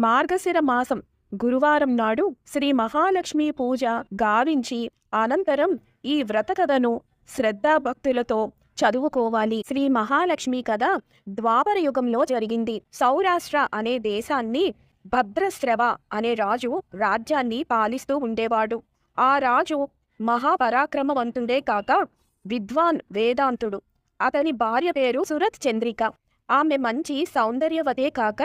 మార్గశిర మాసం గురువారం నాడు శ్రీ మహాలక్ష్మి పూజ గావించి అనంతరం ఈ వ్రత కథను శ్రద్ధాభక్తులతో చదువుకోవాలి. శ్రీ మహాలక్ష్మి కథ ద్వాపర యుగంలో జరిగింది. సౌరాష్ట్ర అనే దేశాన్ని భద్రశ్రవ అనే రాజు రాజ్యాన్ని పాలిస్తూ ఉండేవాడు. ఆ రాజు మహాపరాక్రమవంతుడే కాక విద్వాన్ వేదాంతుడు. అతని భార్య పేరు సురత్ చంద్రిక. ఆమె మంచి సౌందర్యవతే కాక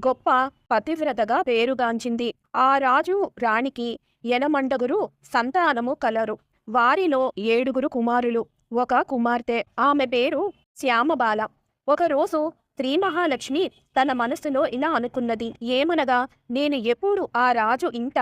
గొప్ప పతివ్రతగా పేరుగాంచింది. ఆ రాజు రాణికి ఎనమండగురు సంతానము కలరు. వారిలో 7 కుమారులు, 1 కుమార్తె. ఆమె పేరు శ్యామబాల. ఒకరోజు శ్రీ మహాలక్ష్మి తన మనసులో ఇలా అనుకున్నది. ఏమనగా, నేను ఎప్పుడు ఆ రాజు ఇంట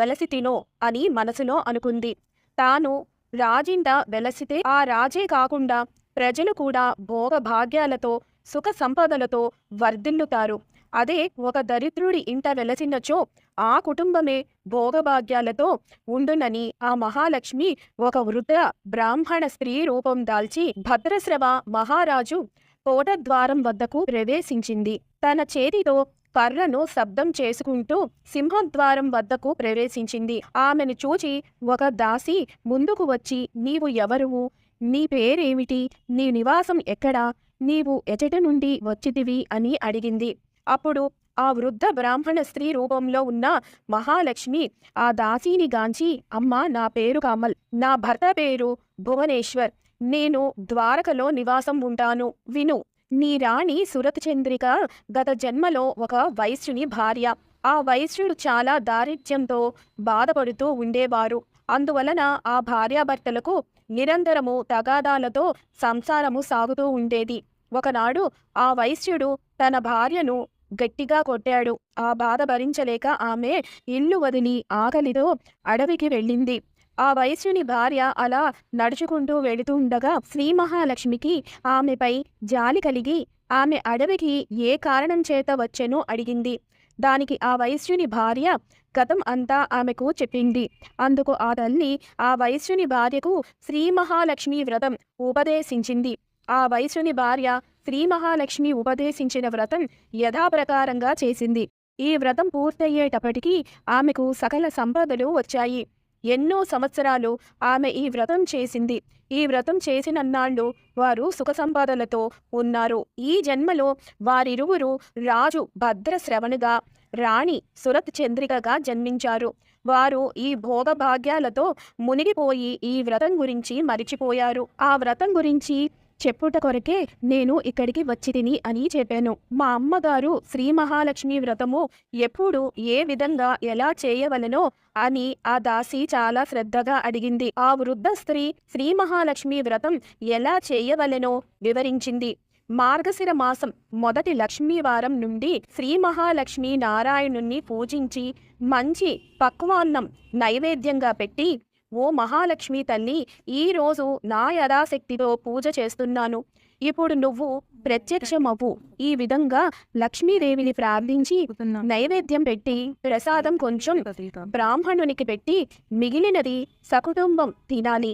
వెలసితినో అని మనసులో అనుకుంది. తాను రాజింట వెలసితే ఆ రాజే కాకుండా ప్రజలు కూడా భోగభాగ్యాలతో సుఖ సంపదలతో వర్ధిల్లుతారు. అదే ఒక దరిద్రుడి ఇంట వెలసినచో ఆ కుటుంబమే భోగభాగ్యాలతో ఉండునని ఆ మహాలక్ష్మి ఒక వృద్ధ బ్రాహ్మణ స్త్రీ రూపం దాల్చి భద్రశ్రవ మహారాజు కోటద్వారం వద్దకు ప్రవేశించింది. తన చేతితో కర్రను శబ్దం చేసుకుంటూ సింహద్వారం వద్దకు ప్రవేశించింది. ఆమెను చూచి ఒక దాసి ముందుకు వచ్చి, నీవు ఎవరువు? నీ పేరేమిటి? నీ నివాసం ఎక్కడా? నీవు ఎచట నుండి వచ్చితివి అని అడిగింది. అప్పుడు ఆ వృద్ధ బ్రాహ్మణ స్త్రీ రూపంలో ఉన్న మహాలక్ష్మి ఆ దాసీని గాంచి, అమ్మ, నా పేరు కమల్, నా భర్త పేరు భువనేశ్వర్, నేను ద్వారకలో నివాసం ఉంటాను. విను, నీ రాణి సురత్ చంద్రిక గత జన్మలో ఒక వైశ్యుని భార్య. ఆ వైశ్యుడు చాలా దారిద్ర్యంతో బాధపడుతూ ఉండేవారు. అందువలన ఆ భార్యాభర్తలకు నిరంతరము తగాదాలతో సంసారము సాగుతూ ఉండేది. ఒకనాడు ఆ వైశ్యుడు తన భార్యను గట్టిగా కొట్టాడు. ఆ బాధ భరించలేక ఆమె ఇల్లు వదిలి ఆకలితో అడవికి వెళ్ళింది. ఆ వైశ్యుని భార్య అలా నడుచుకుంటూ వెళుతుండగా శ్రీ మహాలక్ష్మికి ఆమెపై జాలి కలిగి ఆమె అడవికి ఏ కారణం చేత వచ్చెనో అడిగింది. దానికి ఆ వైశ్యుని భార్య గతం అంతా ఆమెకు చెప్పింది. అందుకు ఆ తల్లి ఆ వైశ్యుని భార్యకు శ్రీ మహాలక్ష్మి వ్రతం ఉపదేశించింది. ఆ వైశ్యుని భార్య శ్రీ మహాలక్ష్మి ఉపదేశించిన వ్రతం యథాప్రకారంగా చేసింది. ఈ వ్రతం పూర్తయ్యేటప్పటికీ ఆమెకు సకల సంపదలు వచ్చాయి. ఎన్నో సంవత్సరాలు ఆమె ఈ వ్రతం చేసింది. ఈ వ్రతం చేసినన్నాళ్ళు వారు సుఖ సంపదలతో ఉన్నారు. ఈ జన్మలో వారిరువురు రాజు భద్రశ్రవణుగా, రాణి సురత్ చంద్రికగా జన్మించారు. వారు ఈ భోగభాగ్యాలతో మునిగిపోయి ఈ వ్రతం గురించి మరిచిపోయారు. ఆ వ్రతం గురించి చెప్పుట కొరకే నేను ఇక్కడికి వచ్చితిని అని చెప్పాను. మా అమ్మగారు శ్రీ మహాలక్ష్మి వ్రతము ఎప్పుడు, ఏ విధంగా, ఎలా చేయవలెనో అని ఆ దాసి చాలా శ్రద్ధగా అడిగింది. ఆ వృద్ధ స్త్రీ శ్రీ మహాలక్ష్మి వ్రతం ఎలా చేయవలెనో వివరించింది. మార్గశిర మాసం మొదటి లక్ష్మీవారం నుండి శ్రీ మహాలక్ష్మి నారాయణుణ్ణి పూజించి మంచి పక్వాన్నం నైవేద్యంగా పెట్టి, ఓ మహాలక్ష్మి తల్లి, ఈరోజు నా యథాశక్తితో పూజ చేస్తున్నాను. ఇప్పుడు నువ్వు ప్రత్యక్షమవు. ఈ విధంగా లక్ష్మీదేవిని ప్రార్థించి నైవేద్యం పెట్టి ప్రసాదం కొంచెం బ్రాహ్మణునికి పెట్టి మిగిలినది సకుటుంబం తినాలి.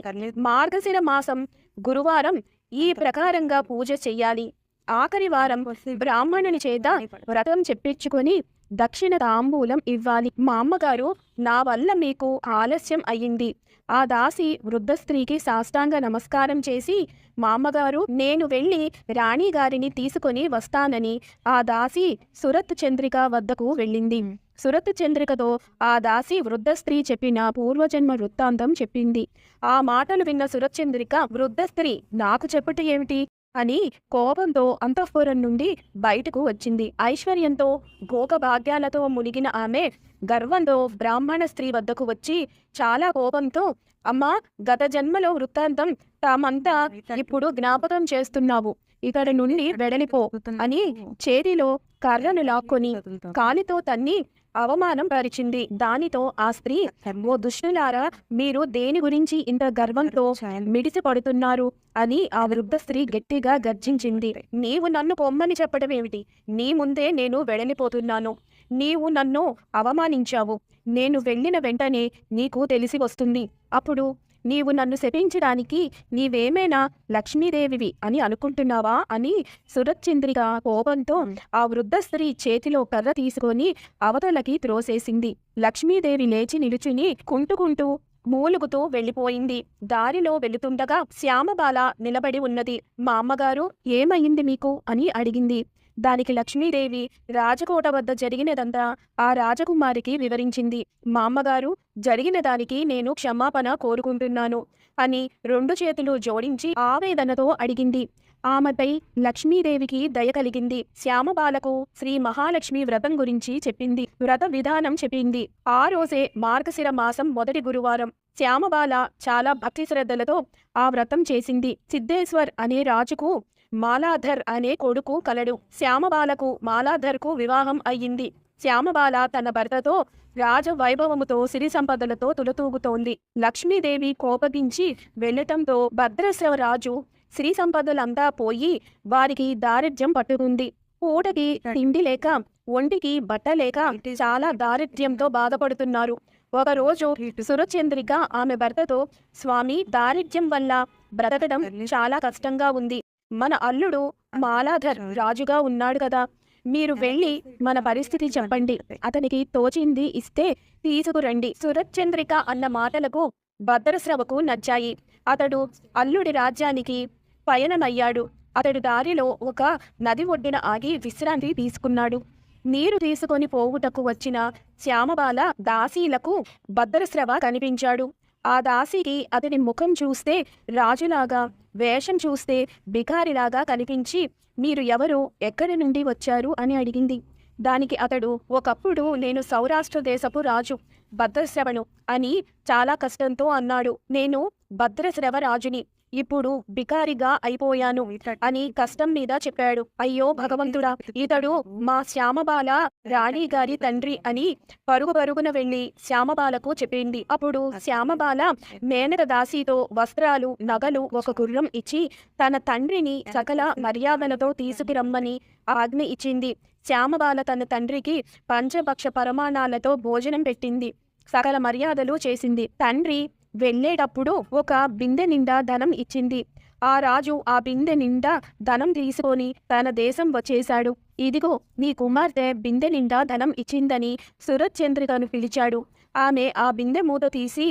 మార్గశిర మాసం గురువారం ఈ ప్రకారంగా పూజ చెయ్యాలి. ఆఖరి వారం బ్రాహ్మణుని చేత వ్రతం చెప్పించుకొని దక్షిణ తాంబూలం ఇవ్వాలి. మా అమ్మగారు, నా వల్ల మీకు ఆలస్యం అయ్యింది. ఆ దాసి వృద్ధ స్త్రీకి సాష్టాంగ నమస్కారం చేసి, మా అమ్మగారు, నేను వెళ్ళి రాణిగారిని తీసుకొని వస్తానని ఆ దాసి సురత్ చంద్రిక వద్దకు వెళ్ళింది. సురత్ చంద్రికతో ఆ దాసి వృద్ధ స్త్రీ చెప్పిన పూర్వజన్మ వృత్తాంతం చెప్పింది. ఆ మాటలు విన్న సురత్ చంద్రిక, వృద్ధ స్త్రీ నాకు చెప్పుట ఏమిటి అని కోపంతో అంతఃపురం నుండి బయటకు వచ్చింది. ఐశ్వర్యంతో భోగభాగ్యాలతో మునిగిన ఆమె గర్వంతో బ్రాహ్మణ స్త్రీ వద్దకు వచ్చి చాలా కోపంతో, అమ్మా, గత జన్మలో వృత్తాంతం తామంతా ఇప్పుడు జ్ఞాపకం చేస్తున్నావు. ఇక్కడ నుండి వెడలిపో అని చేతిలో కర్రను లాక్కొని కాలితో తన్ని అవమానం పరిచింది. దానితో ఆ స్త్రీ, ఓ దుష్టులారా, మీరు దేని గురించి ఇంత గర్వంతో మిడిసి పడుతున్నారు అని ఆ వృద్ధ స్త్రీ గట్టిగా గర్జించింది. నీవు నన్ను పొమ్మని చెప్పడం ఏమిటి? నీ ముందే నేను వెడలిపోతున్నాను. నీవు నన్ను అవమానించావు. నేను వెళ్ళిన వెంటనే నీకు తెలిసి వస్తుంది. అప్పుడు నీవు నన్ను శపించడానికి నీవేమైనా లక్ష్మీదేవివి అని అనుకుంటున్నావా అని సురచంద్రిక కోపంతో ఆ వృద్ధ స్త్రీ చేతిలో కర్ర తీసుకొని అవతలకి త్రోసేసింది. లక్ష్మీదేవి లేచి నిలుచుని కుంటుకుంటూ మూలుగుతూ వెళ్ళిపోయింది. దారిలో వెళుతుండగా శ్యామబాల నిలబడి ఉన్నది. మా అమ్మగారు ఏమయ్యింది మీకు అని అడిగింది. దానికి లక్ష్మీదేవి రాజకోట వద్ద జరిగినదంతా ఆ రాజకుమారికి వివరించింది. మా అమ్మగారు జరిగిన దానికి నేను క్షమాపణ కోరుకుంటున్నాను అని 2 చేతులు జోడించి ఆవేదనతో అడిగింది. ఆమెపై లక్ష్మీదేవికి దయ కలిగింది. శ్యామబాలకు శ్రీ మహాలక్ష్మి వ్రతం గురించి చెప్పింది. వ్రత విధానం చెప్పింది. ఆ రోజే మార్గశిర మాసం మొదటి గురువారం. శ్యామబాల చాలా భక్తి శ్రద్ధలతో ఆ వ్రతం చేసింది. సిద్ధేశ్వర్ అనే రాజుకు మాలాధర్ అనే కొడుకు కలడు. శ్యామబాలకు మాలాధర్కు వివాహం అయ్యింది. శ్యామబాల తన భర్తతో రాజవైభవముతో సిరి సంపదలతో తులతూగుతోంది. లక్ష్మీదేవి కోపగించి వెళ్లటంతో భద్రశ్రవరాజు సిరి సంపదలంతా పోయి వారికి దారిద్ర్యం పట్టుకుంది. పూటకి తిండి లేక, ఒంటికి బట్ట లేక చాలా దారిద్ర్యంతో బాధపడుతున్నారు. ఒకరోజు సురచంద్రిక ఆమె భర్తతో, స్వామి, దారిద్ర్యం వల్ల బ్రతకడం చాలా కష్టంగా ఉంది. మన అల్లుడు మాలాధర్ రాజుగా ఉన్నాడు కదా, మీరు వెళ్ళి మన పరిస్థితి చెప్పండి, అతనికి తోచింది ఇస్తే తీసుకురండి. సురచంద్రిక అన్న మాటలకు భద్రశ్రవకు నచ్చాయి. అతడు అల్లుడి రాజ్యానికి పయనమయ్యాడు. అతడు దారిలో ఒక నది ఒడ్డున ఆగి విశ్రాంతి తీసుకున్నాడు. నీరు తీసుకొని పోవుటకు వచ్చిన శ్యామబాల దాసీలకు భద్రశ్రవ కనిపించాడు. ఆ దాసికి అతని ముఖం చూస్తే రాజులాగా, వేషం చూస్తే బికారిలాగా కనిపించి, మీరు ఎవరు, ఎక్కడి నుండి వచ్చారు అని అడిగింది. దానికి అతడు, ఒకప్పుడు నేను సౌరాష్ట్ర దేశపు రాజు భద్రశ్రవను అని చాలా కష్టంతో అన్నాడు. నేను భద్రశ్రవ రాజుని, ఇప్పుడు బికారిగా అయిపోయాను అని కష్టం మీద చెప్పాడు. అయ్యో భగవంతుడా, ఇతడు మా శ్యామబాల రాణి గారి తండ్రి అని పరుగు పరుగున వెళ్లి శ్యామబాలకు చెప్పింది. అప్పుడు శ్యామబాల మేనక దాసితో వస్త్రాలు, నగలు, ఒక గుర్రం ఇచ్చి తన తండ్రిని సకల మర్యాదలతో తీసుకురమ్మని ఆజ్ఞ ఇచ్చింది. శ్యామబాల తన తండ్రికి పంచభక్ష పరమాణాలతో భోజనం పెట్టింది. సకల మర్యాదలు చేసింది. తండ్రి వెళ్ళేటప్పుడు ఒక బిందె నిండా ధనం ఇచ్చింది. ఆ రాజు ఆ బిందె నిండా ధనం తీసుకొని తన దేశం వచ్చేశాడు. ఇదిగో నీ కుమార్తె బిందె నిండా ధనం ఇచ్చిందని సురచంద్రికను పిలిచాడు. ఆమె ఆ బిందె మూత తీసి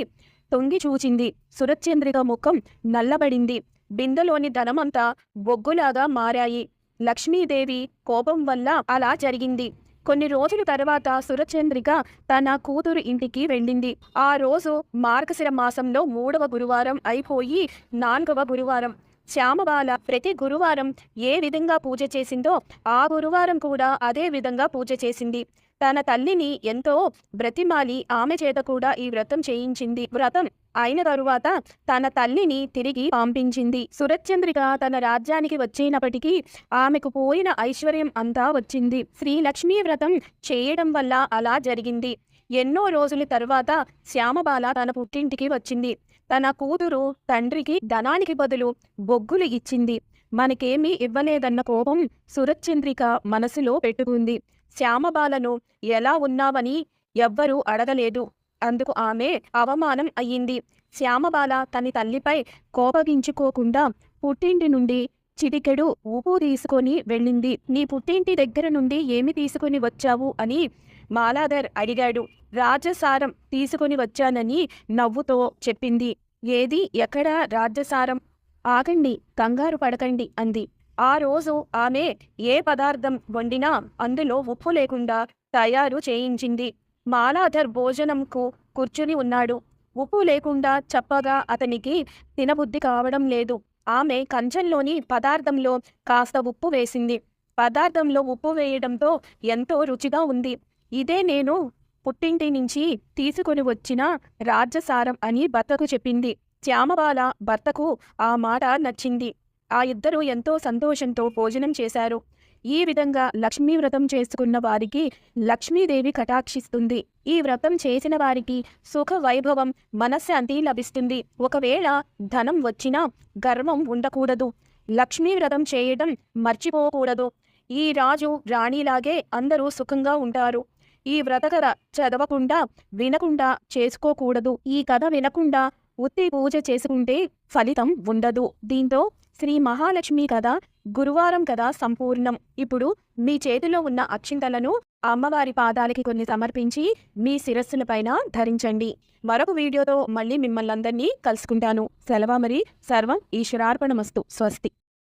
తొంగి చూచింది. సురచంద్రిక ముఖం నల్లబడింది. బిందెలోని ధనమంతా బొగ్గులాగా మారాయి. లక్ష్మీదేవి కోపం వల్ల అలా జరిగింది. కొన్ని రోజుల తర్వాత సురచంద్రిక తన కూతురు ఇంటికి వెళ్ళింది. ఆ రోజు మార్గశిర మాసంలో 3వ గురువారం అయిపోయి 4వ గురువారం. శ్యామబాల ప్రతి గురువారం ఏ విధంగా పూజ చేసిందో ఆ గురువారం కూడా అదే విధంగా పూజ చేసింది. తన తల్లిని ఎంతో బ్రతిమాలి ఆమె చేత కూడా ఈ వ్రతం చేయించింది. వ్రతం అయిన తరువాత తన తల్లిని తిరిగి పంపించింది. సురచంద్రిక తన రాజ్యానికి వచ్చినప్పటికీ ఆమెకు పోయిన ఐశ్వర్యం అంతా వచ్చింది. శ్రీ లక్ష్మీ వ్రతం చేయడం వల్ల అలా జరిగింది. ఎన్నో రోజుల తర్వాత శ్యామబాల తన పుట్టింటికి వచ్చింది. తన కూతురు తండ్రికి ధనానికి బదులు బొగ్గులు ఇచ్చింది. మనకేమీ ఇవ్వలేదన్న కోపం సురచంద్రిక మనసులో పెట్టుకుంది. శ్యామబాలను ఎలా ఉన్నావని ఎవ్వరూ అడగలేదు. అందుకు ఆమె అవమానం అయ్యింది. శ్యామబాల తన తల్లిపై కోపగించుకోకుండా పుట్టింటి నుండి చిటికెడు ఉప్పు తీసుకొని వెళ్ళింది. నీ పుట్టింటి దగ్గర నుండి ఏమి తీసుకుని వచ్చావు అని మాలాధర్ అడిగాడు. రాజసారం తీసుకుని వచ్చానని నవ్వుతో చెప్పింది. ఏది, ఎక్కడ రాజసారం? ఆగండి, కంగారు పడకండి అంది. ఆ రోజు ఆమె ఏ పదార్థం వండినా అందులో ఉప్పు లేకుండా తయారు చేయించింది. మాలాధర్ భోజనంకు కూర్చుని ఉన్నాడు. ఉప్పు లేకుండా చప్పగా అతనికి తినబుద్ధి కావడం లేదు. ఆమె కంచంలోని పదార్థంలో కాస్త ఉప్పు వేసింది. పదార్థంలో ఉప్పు వేయడంతో ఎంతో రుచిగా ఉంది. ఇదే నేను పుట్టింటి నుంచి తీసుకొని వచ్చిన రాజసారం అని భర్తకు చెప్పింది. శ్యామబాల భర్తకు ఆ మాట నచ్చింది. ఆ ఇద్దరు ఎంతో సంతోషంతో భోజనం చేశారు. ఈ విధంగా లక్ష్మీ వ్రతం చేసుకున్న వారికి లక్ష్మీదేవి కటాక్షిస్తుంది. ఈ వ్రతం చేసిన వారికి సుఖ వైభవం, మనశ్శాంతి లభిస్తుంది. ఒకవేళ ధనం వచ్చినా గర్వం ఉండకూడదు. లక్ష్మీ వ్రతం చేయడం మర్చిపోకూడదు. ఈ రాజు రాణిలాగే అందరూ సుఖంగా ఉంటారు. ఈ వ్రత కథ చదవకుండా, వినకుండా చేసుకోకూడదు. ఈ కథ వినకుండా ఉత్తి పూజ చేసుకుంటే ఫలితం ఉండదు. దీంతో శ్రీ మహాలక్ష్మి కథ గురువారం కథ సంపూర్ణం. ఇప్పుడు మీ చేతిలో ఉన్న అక్షింతలను అమ్మవారి పాదాలకి కొన్ని సమర్పించి మీ శిరస్సులపైన ధరించండి. మరొక వీడియోతో మళ్ళీ మిమ్మల్ని అందరినీ కలుసుకుంటాను. సెలవు మరి. సర్వం ఈశ్వరార్పణమస్తు. స్వస్తి.